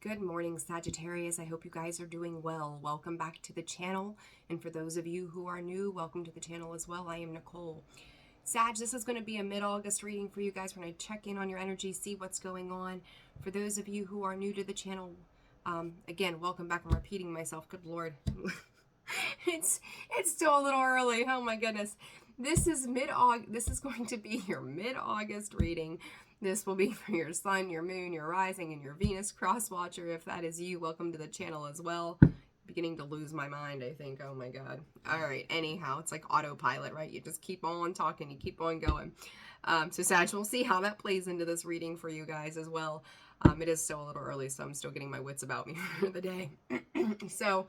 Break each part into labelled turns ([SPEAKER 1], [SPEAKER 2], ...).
[SPEAKER 1] Good morning, Sagittarius. I hope you guys are doing well. Welcome back to the channel. And for those of you who are new, welcome to the channel as well. I am Nicole. Sag, this is going to be a mid-August reading for you guys. We're going to check in on your energy, see what's going on. For those of you who are new to the channel, again, welcome back. I'm repeating myself. Good Lord. It's still a little early. Oh my goodness. This is mid-August. This is going to be your mid-August reading. This will be for your sun, your moon, your rising, and your Venus cross-watcher. If that is you, welcome to the channel as well. Beginning to lose my mind, I think. Oh my God. All right. Anyhow, it's like autopilot, right? You just keep on talking. You keep on going. So Sag, we'll see how that plays into this reading for you guys as well. It is still a little early, so I'm still getting my wits about me for the day. So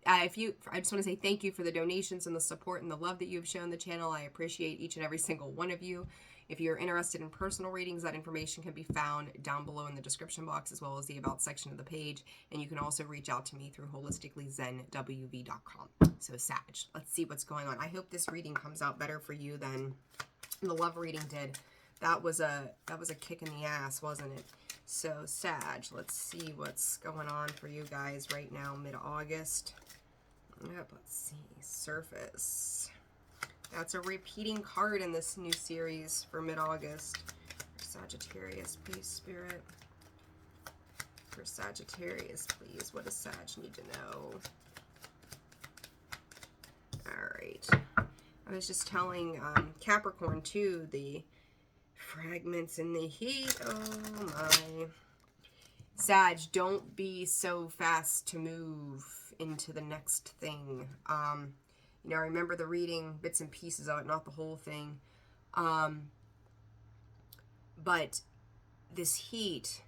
[SPEAKER 1] I just want to say thank you for the donations and the support and the love that you've shown the channel. I appreciate each and every single one of you. If you're interested in personal readings, that information can be found down below in the description box as well as the About section of the page. And you can also reach out to me through holisticallyzenwv.com. So Sag, let's see what's going on. I hope this reading comes out better for you than the love reading did. That was a kick in the ass, wasn't it? So Sag, let's see what's going on for you guys right now, mid-August. Yep, let's see. Surface. That's a repeating card in this new series for mid-August. Sagittarius, please, Spirit. For Sagittarius, please. What does Sag need to know? All right. I was just telling Capricorn, too, the fragments in the heat. Oh, my. Sag, don't be so fast to move into the next thing. You know, I remember the reading, bits and pieces of it, not the whole thing. But this heat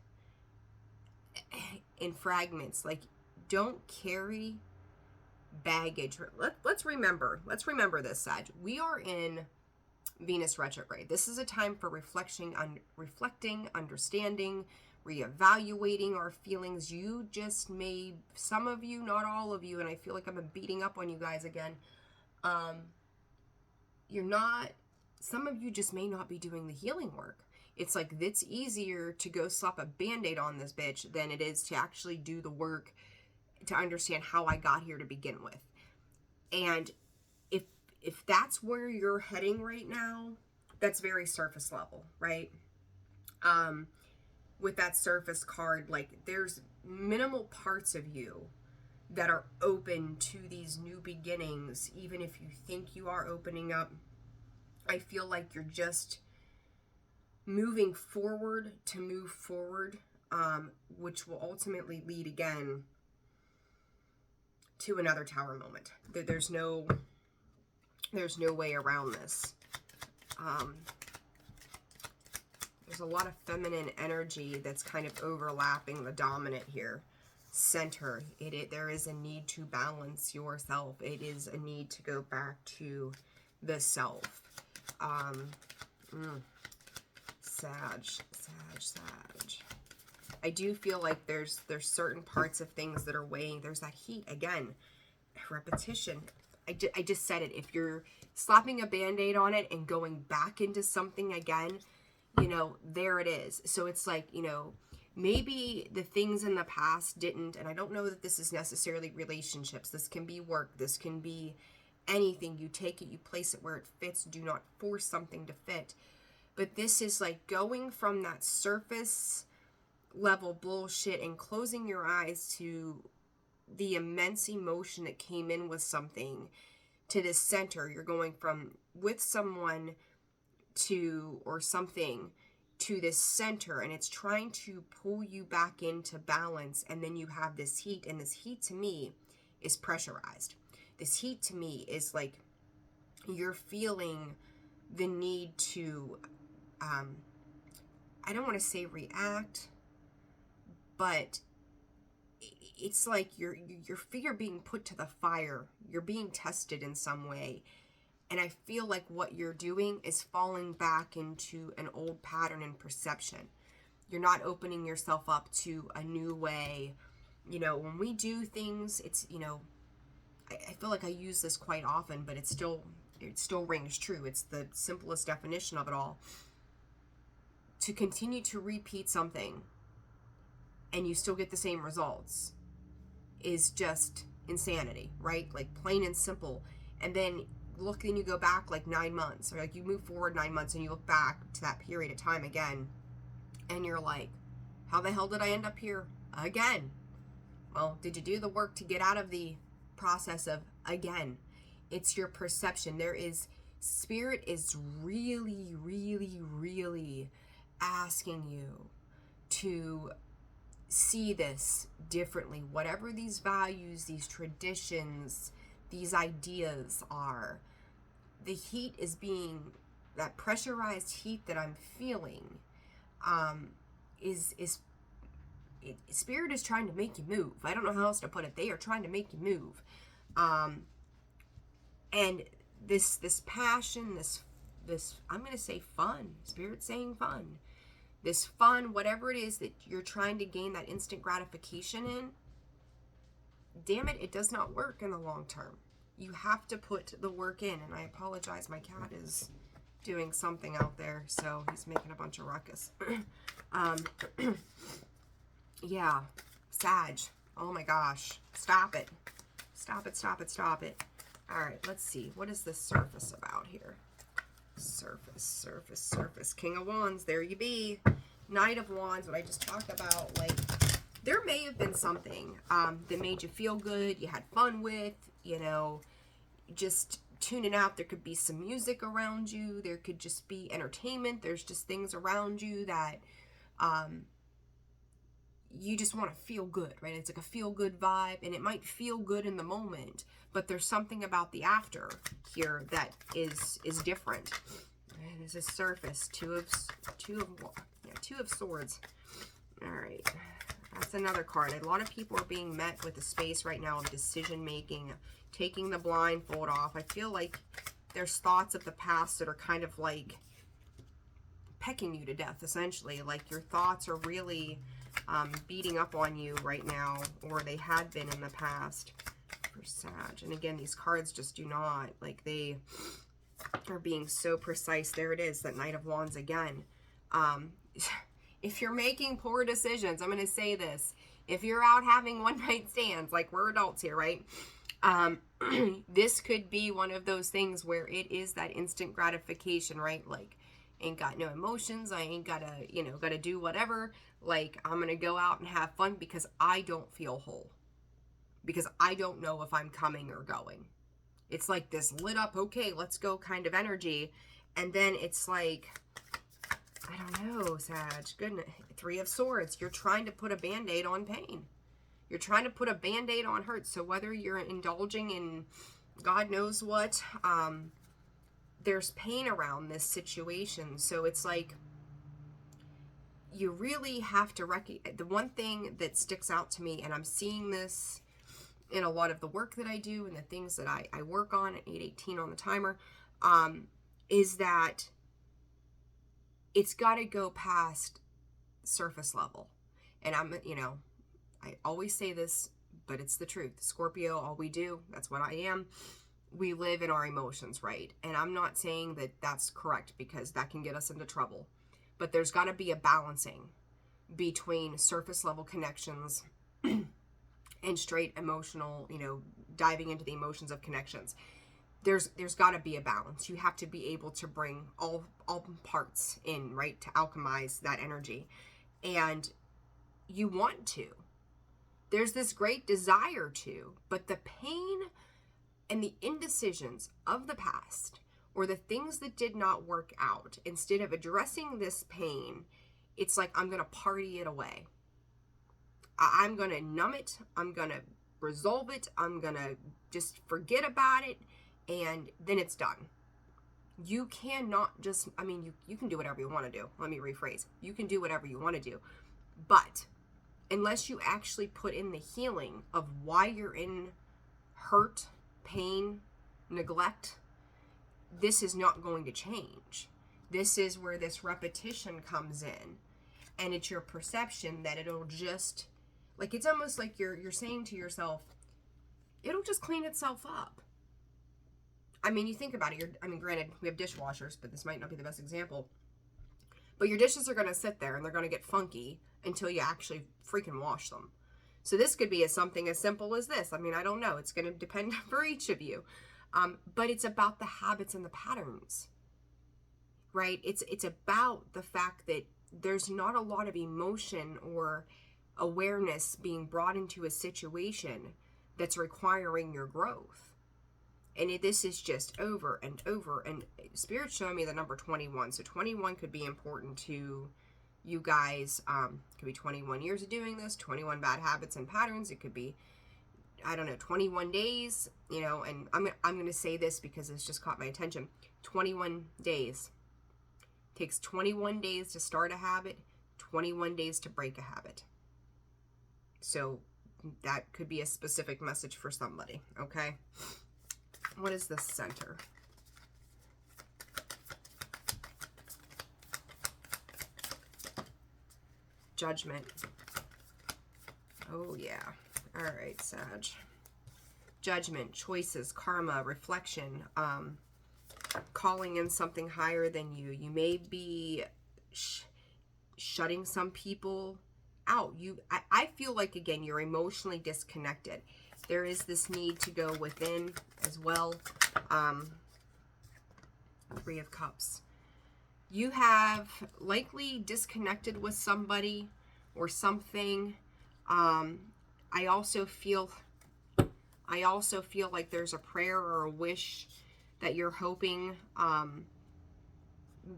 [SPEAKER 1] in fragments, like, don't carry baggage. Let's remember this, Sag. We are in Venus retrograde. This is a time for reflecting, understanding, reevaluating our feelings. You just may, some of you, not all of you, and I feel like I'm beating up on you guys again. Some of you just may not be doing the healing work. It's like, it's easier to go slap a band-aid on this bitch than it is to actually do the work to understand how I got here to begin with. And if that's where you're heading right now, that's very surface level, right? With that surface card, like, there's minimal parts of you that are open to these new beginnings. Even if you think you are opening up, I feel like you're just moving forward to move forward, which will ultimately lead again to another tower moment. There's no way around this. There's a lot of feminine energy that's kind of overlapping the dominant here. Center. There is a need to balance yourself. It is a need to go back to the self. Sag. I do feel like there's certain parts of things that are weighing. There's that heat again. Repetition. I just said it. If you're slapping a band-aid on it and going back into something again, you know, there it is. So it's like, you know, maybe the things in the past didn't, and I don't know that this is necessarily relationships. This can be work. This can be anything. You take it, you place it where it fits. Do not force something to fit. But this is like going from that surface level bullshit and closing your eyes to the immense emotion that came in with something to this center. You're going from with someone to, or something, to this center, and it's trying to pull you back into balance. And then you have this heat, and this heat to me is pressurized. This heat to me is like you're feeling the need to I don't want to say react, but it's like you're being put to the fire. You're being tested in some way. And I feel like what you're doing is falling back into an old pattern and perception. You're not opening yourself up to a new way. You know, when we do things, it's, you know, I feel like I use this quite often, but it still rings true. It's the simplest definition of it all. To continue to repeat something and you still get the same results is just insanity, right? Like plain and simple. And then you go back like 9 months, or like you move forward 9 months and you look back to that period of time again, and you're like, how the hell did I end up here again? Well, did you do the work to get out of the process of again? It's your perception. Spirit is really, really, really asking you to see this differently. Whatever these values, these traditions, these ideas are, the heat is that pressurized heat that I'm feeling, Spirit is trying to make you move. I don't know how else to put it. They are trying to make you move. And this passion, this I'm going to say fun. Spirit's saying fun. This fun, whatever it is that you're trying to gain that instant gratification in, damn it, it does not work in the long term. You have to put the work in. And I apologize, my cat is doing something out there, so he's making a bunch of ruckus. Yeah, Sag. Oh my gosh. Stop it. Stop it, stop it, stop it. All right, let's see. What is this surface about here? Surface. King of Wands, there you be. Knight of Wands, what I just talked about. Like, there may have been something that made you feel good, you had fun with, just tuning out. There could be some music around you. There could just be entertainment. There's just things around you that you just want to feel good, right? It's like a feel good vibe, and it might feel good in the moment, but there's something about the after here that is different. And there's a surface, two of swords. All right, that's another card. A lot of people are being met with a space right now of decision making, taking the blindfold off. I feel like there's thoughts of the past that are kind of like pecking you to death, essentially. Like your thoughts are really beating up on you right now, or they had been in the past for Sag. And again, these cards just do not, like, they are being so precise. There it is, that Knight of Wands again. If you're making poor decisions, I'm going to say this. If you're out having one-night stands, like, we're adults here, right? This could be one of those things where it is that instant gratification, right? Like, ain't got no emotions. I ain't gotta, gotta do whatever. Like, I'm gonna go out and have fun because I don't feel whole. Because I don't know if I'm coming or going. It's like this lit up, okay, let's go kind of energy. And then it's like, I don't know, Sag. Goodness. Three of Swords. You're trying to put a Band-Aid on pain. You're trying to put a Band-Aid on hurt. So whether you're indulging in God knows what, there's pain around this situation. So it's like, you really have to recognize. The one thing that sticks out to me, and I'm seeing this in a lot of the work that I do and the things that I work on at 8:18 on the timer, is that it's got to go past surface level. And I always say this, but it's the truth. Scorpio, all we do, that's what I am. We live in our emotions, right? And I'm not saying that that's correct, because that can get us into trouble. But there's got to be a balancing between surface level connections and straight emotional, diving into the emotions of connections. There's got to be a balance. You have to be able to bring all parts in, right, to alchemize that energy. And you want to. There's this great desire to, but the pain and the indecisions of the past, or the things that did not work out, instead of addressing this pain, it's like, I'm going to party it away. I'm going to numb it. I'm going to resolve it. I'm going to just forget about it. And then it's done. You cannot just, you can do whatever you want to do. Let me rephrase. You can do whatever you want to do. But unless you actually put in the healing of why you're in hurt, pain, neglect, this is not going to change. This is where this repetition comes in. And it's your perception that it'll just, like, it's almost like you're saying to yourself, it'll just clean itself up. You think about it. Granted, we have dishwashers, but this might not be the best example. But your dishes are going to sit there and they're going to get funky until you actually freaking wash them. So this could be something as simple as this. I mean, I don't know. It's going to depend for each of you. But it's about the habits and the patterns, right? It's about the fact that there's not a lot of emotion or awareness being brought into a situation that's requiring your growth. And this is just over and over. And Spirit's showing me the number 21. So 21 could be important to you guys. Could be 21 years of doing this, 21 bad habits and patterns. It could be, I don't know, 21 days, you know, and I'm going to say this because it's just caught my attention. 21 days. It takes 21 days to start a habit, 21 days to break a habit. So that could be a specific message for somebody, okay? What is the center? Judgment. Oh, yeah. All right, Sag. Judgment, choices, karma, reflection, calling in something higher than you. You may be shutting some people out. I feel like, again, you're emotionally disconnected. There is this need to go within as well. Three of Cups. You have likely disconnected with somebody or something. I also feel like there's a prayer or a wish that you're hoping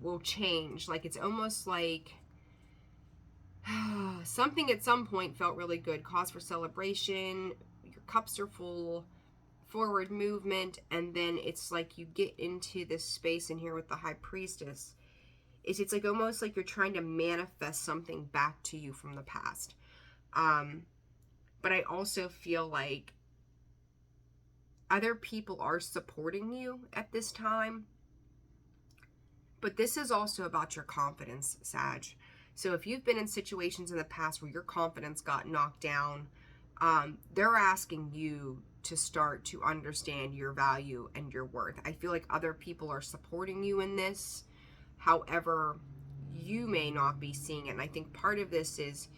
[SPEAKER 1] will change. Like, it's almost like something at some point felt really good. Cause for celebration. Your cups are full. Forward movement. And then it's like you get into this space in here with the High Priestess. It's like almost like you're trying to manifest something back to you from the past. But I also feel like other people are supporting you at this time. But this is also about your confidence, Sag. So if you've been in situations in the past where your confidence got knocked down, they're asking you to start to understand your value and your worth. I feel like other people are supporting you in this. However, you may not be seeing it. And I think part of this is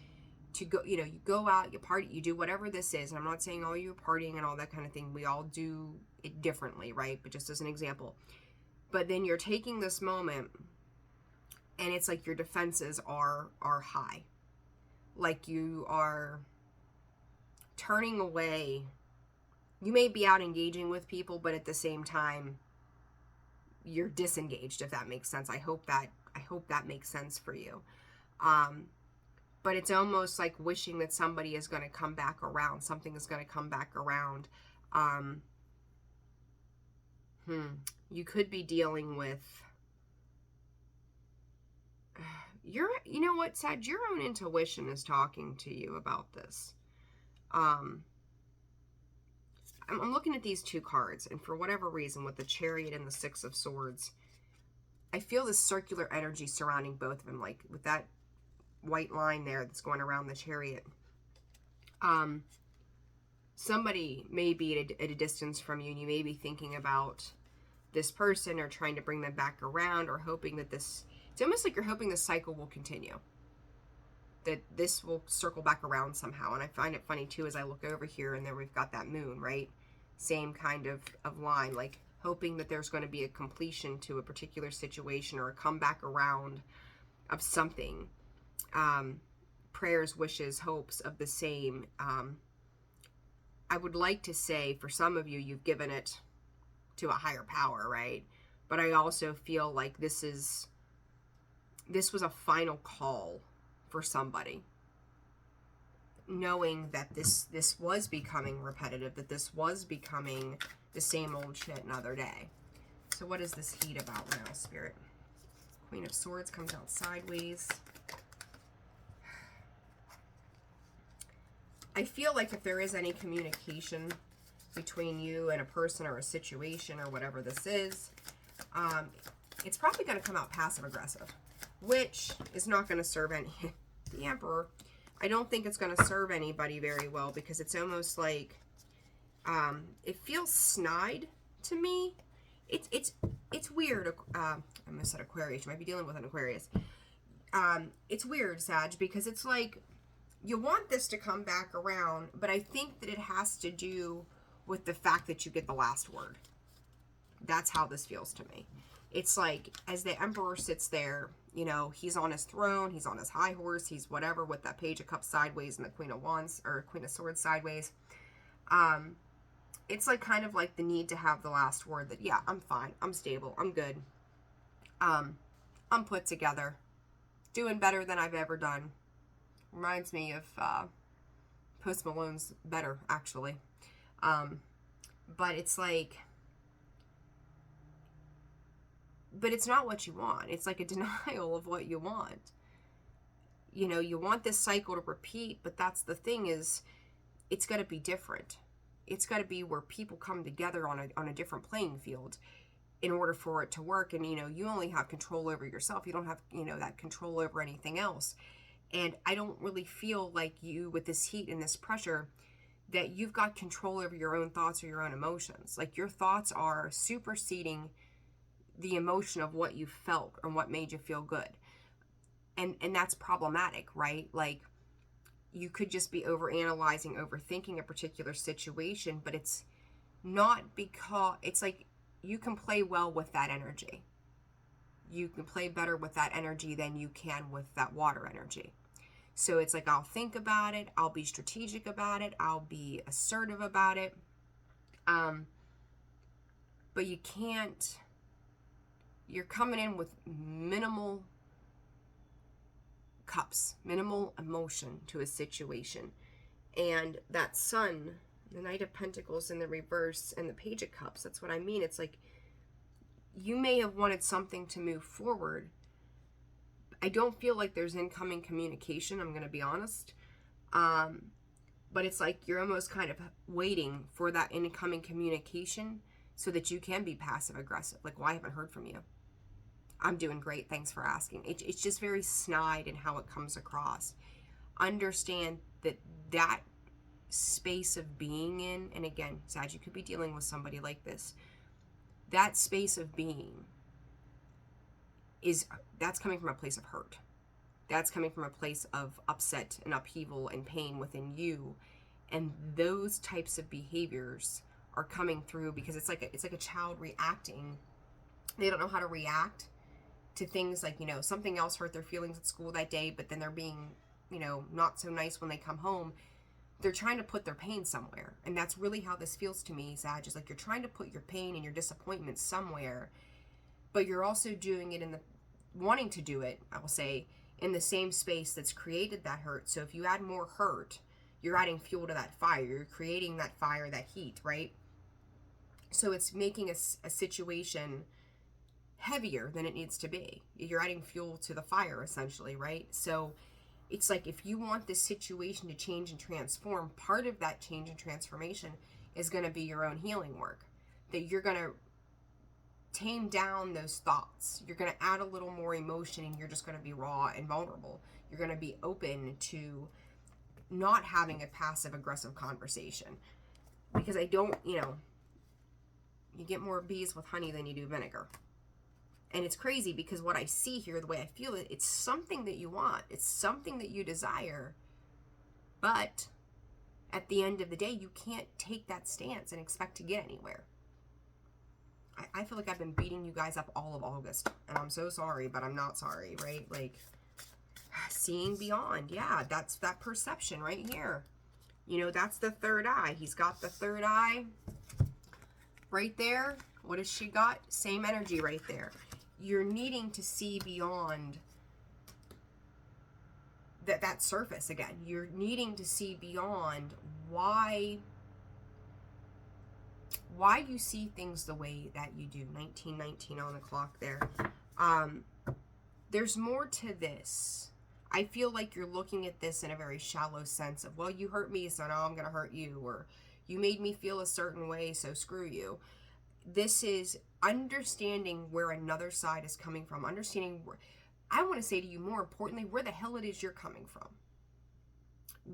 [SPEAKER 1] to go, you know, you go out, you party, you do whatever this is. And I'm not saying all you partying and all that kind of thing. We all do it differently, right? But just as an example. But then you're taking this moment and it's like your defenses are high. Like you are turning away. You may be out engaging with people, but at the same time, you're disengaged, if that makes sense. I hope that makes sense for you. But it's almost like wishing that somebody is going to come back around. Something is going to come back around. You could be dealing with you know what, Sag, your own intuition is talking to you about this. I'm looking at these two cards, and for whatever reason, with the Chariot and the Six of Swords, I feel this circular energy surrounding both of them, like with that white line there that's going around the Chariot. Somebody may be at a distance from you, and you may be thinking about this person or trying to bring them back around, or hoping that it's almost like you're hoping the cycle will continue, that this will circle back around somehow. And I find it funny too, as I look over here and there we've got that moon, right? Same kind of line, like hoping that there's going to be a completion to a particular situation or a comeback around of something. Prayers, wishes, hopes of the same. I would like to say for some of you, you've given it to a higher power, right? But I also feel like this was a final call for somebody, knowing that this was becoming repetitive, that this was becoming the same old shit another day. So what is this heat about now, Spirit? Queen of Swords comes out sideways. I feel like if there is any communication between you and a person or a situation or whatever this is, it's probably going to come out passive-aggressive, which is not going to serve any... The Emperor, I don't think it's going to serve anybody very well, because it's almost like it feels snide to me. It's weird. I almost said Aquarius. You might be dealing with an Aquarius. It's weird, Sag, because it's like you want this to come back around, but I think that it has to do with the fact that you get the last word. That's how this feels to me. It's like, as the Emperor sits there, you know, he's on his throne, he's on his high horse, he's whatever, with that Page of Cups sideways and the Queen of Wands, or Queen of Swords sideways. It's like kind of like the need to have the last word that, yeah, I'm fine, I'm stable, I'm good. I'm put together, doing better than I've ever done. Reminds me of Post Malone's Better, actually. But it's like, but it's not what you want. It's like a denial of what you want. You know, you want this cycle to repeat, but that's the thing, is it's got to be different. It's got to be where people come together on a different playing field in order for it to work. And, you know, you only have control over yourself. You don't have, you know, that control over anything else. And I don't really feel like you, with this heat and this pressure, that you've got control over your own thoughts or your own emotions. Like, your thoughts are superseding the emotion of what you felt and what made you feel good. And that's problematic, right? Like, you could just be overanalyzing, overthinking a particular situation, but it's not, because it's like you can play well with that energy. You can play better with that energy than you can with that water energy. So it's like, I'll think about it, I'll be strategic about it, I'll be assertive about it. But you can't, you're coming in with minimal cups, minimal emotion to a situation. And that Sun, the Knight of Pentacles in the reverse, and the Page of Cups, that's what I mean. It's like, you may have wanted something to move forward. I don't feel like there's incoming communication, I'm going to be honest. But it's like you're almost kind of waiting for that incoming communication so that you can be passive aggressive. Like, well, I haven't heard from you. I'm doing great, thanks for asking. It's just very snide in how it comes across. Understand that that space of being in, and again, Sag, you could be dealing with somebody like this. That space of being that's coming from a place of hurt. That's coming from a place of upset and upheaval and pain within you. And those types of behaviors are coming through because it's like a child reacting. They don't know how to react to things like, you know, something else hurt their feelings at school that day, but then they're being, you know, not so nice when they come home. They're trying to put their pain somewhere. And that's really how this feels to me, Sag, is like you're trying to put your pain and your disappointment somewhere, but you're also doing it wanting to do it, I will say, in the same space that's created that hurt. So if you add more hurt, you're adding fuel to that fire. You're creating that fire, that heat, right? So it's making a situation heavier than it needs to be. You're adding fuel to the fire, essentially, right? So it's like, if you want this situation to change and transform, part of that change and transformation is going to be your own healing work. That you're going to tame down those thoughts. You're going to add a little more emotion, and you're just going to be raw and vulnerable. You're going to be open to not having a passive aggressive conversation. Because I don't, you know, you get more bees with honey than you do vinegar. And it's crazy because what I see here, the way I feel it, it's something that you want. It's something that you desire. But at the end of the day, you can't take that stance and expect to get anywhere. I feel like I've been beating you guys up all of August. And I'm so sorry, but I'm not sorry, right? Like, seeing beyond. Yeah, that's that perception right here. You know, that's the third eye. He's got the third eye right there. What has she got? Same energy right there. You're needing to see beyond that surface again. You're needing to see beyond why you see things the way that you do. 1919 on the clock there. There's more to this. I feel like you're looking at this in a very shallow sense of, well, you hurt me, so now I'm going to hurt you, or you made me feel a certain way, so screw you. This is understanding where another side is coming from. Understanding where, I want to say to you, more importantly, where the hell it is you're coming from.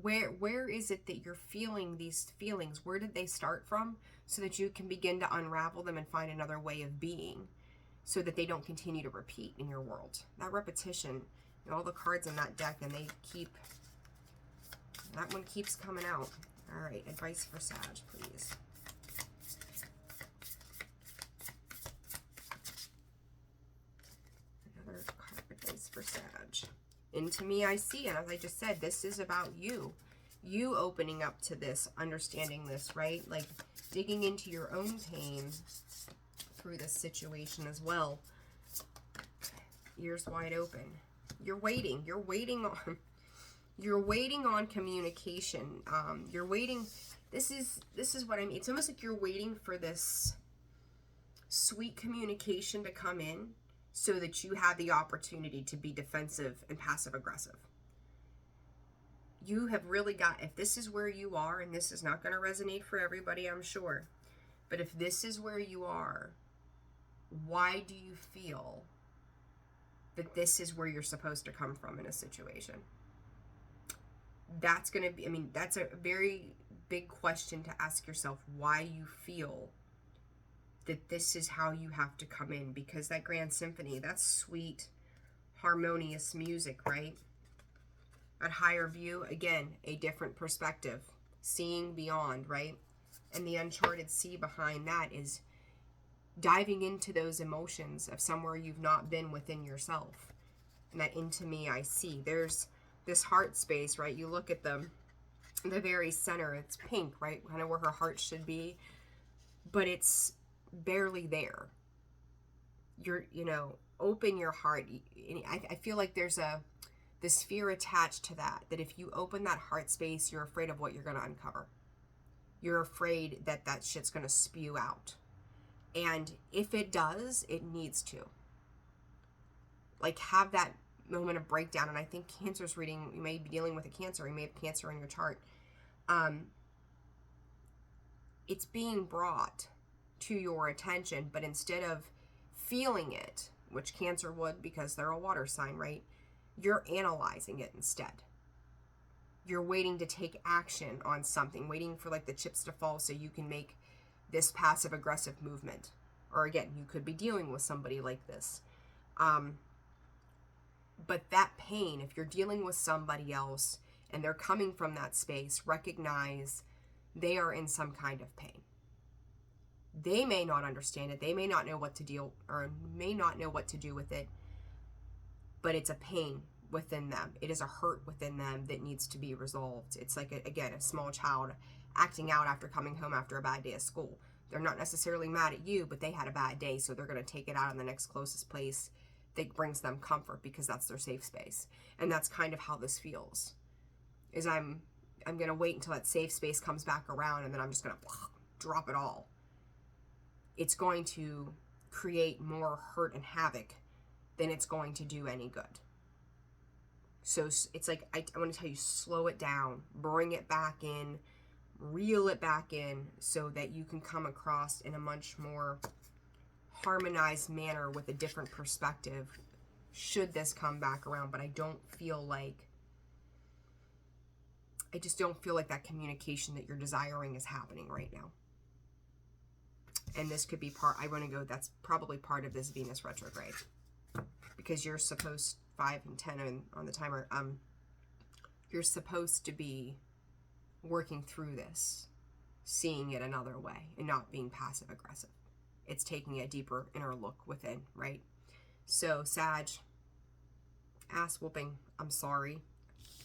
[SPEAKER 1] Where is it that you're feeling these feelings? Where did they start from? So that you can begin to unravel them and find another way of being, so that they don't continue to repeat in your world. That repetition all the cards in that deck, and they keep, that one keeps coming out. All right, advice for Sag, please. Another card, advice for Sag. Into me I see, and as I just said, this is about you. You opening up to this, understanding this, right? Like digging into your own pain through this situation as well. Ears wide open. You're waiting. You're waiting on communication. You're waiting. This is what I mean. It's almost like you're waiting for this sweet communication to come in so that you have the opportunity to be defensive and passive aggressive. You have really got, if this is where you are, and this is not going to resonate for everybody, I'm sure, but if this is where you are, why do you feel that this is where you're supposed to come from in a situation? That's going to be, I mean, that's a very big question to ask yourself, why you feel that this is how you have to come in, because that grand symphony, that's sweet, harmonious music, right? At higher view, again, a different perspective, seeing beyond, right? And the uncharted sea behind that is diving into those emotions of somewhere you've not been within yourself. And that into me I see. There's this heart space, right? You look at the very center, it's pink, right? Kind of where her heart should be, but it's barely there. Open your heart. I feel like there's this fear attached to that if you open that heart space, you're afraid of what you're going to uncover. You're afraid that shit's going to spew out. And if it does, it needs to. Like, have that moment of breakdown. And I think Cancer's reading, you may be dealing with a Cancer. You may have Cancer in your chart. It's being brought to your attention, but instead of feeling it, which Cancer would because they're a water sign, right? You're analyzing it instead. You're waiting to take action on something, waiting for like the chips to fall so you can make this passive aggressive movement. Or again, you could be dealing with somebody like this. But that pain, if you're dealing with somebody else and they're coming from that space, recognize they are in some kind of pain. They may not understand it. They may not know what to deal, or may not know what to do with it. But it's a pain within them. It is a hurt within them that needs to be resolved. It's like, a small child acting out after coming home after a bad day of school. They're not necessarily mad at you, but they had a bad day, so they're going to take it out in the next closest place that brings them comfort because that's their safe space. And that's kind of how this feels. Is I'm going to wait until that safe space comes back around, and then I'm just going to drop it all. It's going to create more hurt and havoc than it's going to do any good. So it's like, I want to tell you, slow it down, bring it back in, reel it back in so that you can come across in a much more harmonized manner with a different perspective should this come back around. But I just don't feel like that communication that you're desiring is happening right now. And this could be that's probably part of this Venus retrograde. Because you're supposed, 5 and 10 on the timer, you're supposed to be working through this, seeing it another way, and not being passive aggressive. It's taking a deeper inner look within, right? So, Sag, ass whooping, I'm sorry.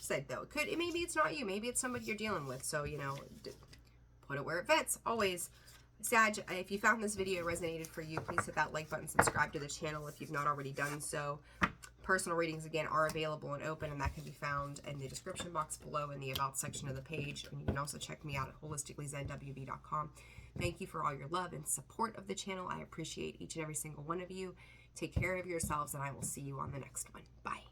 [SPEAKER 1] Said though, maybe it's not you, maybe it's somebody you're dealing with. So, put it where it fits, always. Sag, if you found this video resonated for you, please hit that like button, subscribe to the channel if you've not already done so. Personal readings, again, are available and open, and that can be found in the description box below in the About section of the page. And you can also check me out at holisticallyzenwb.com. Thank you for all your love and support of the channel. I appreciate each and every single one of you. Take care of yourselves, and I will see you on the next one. Bye.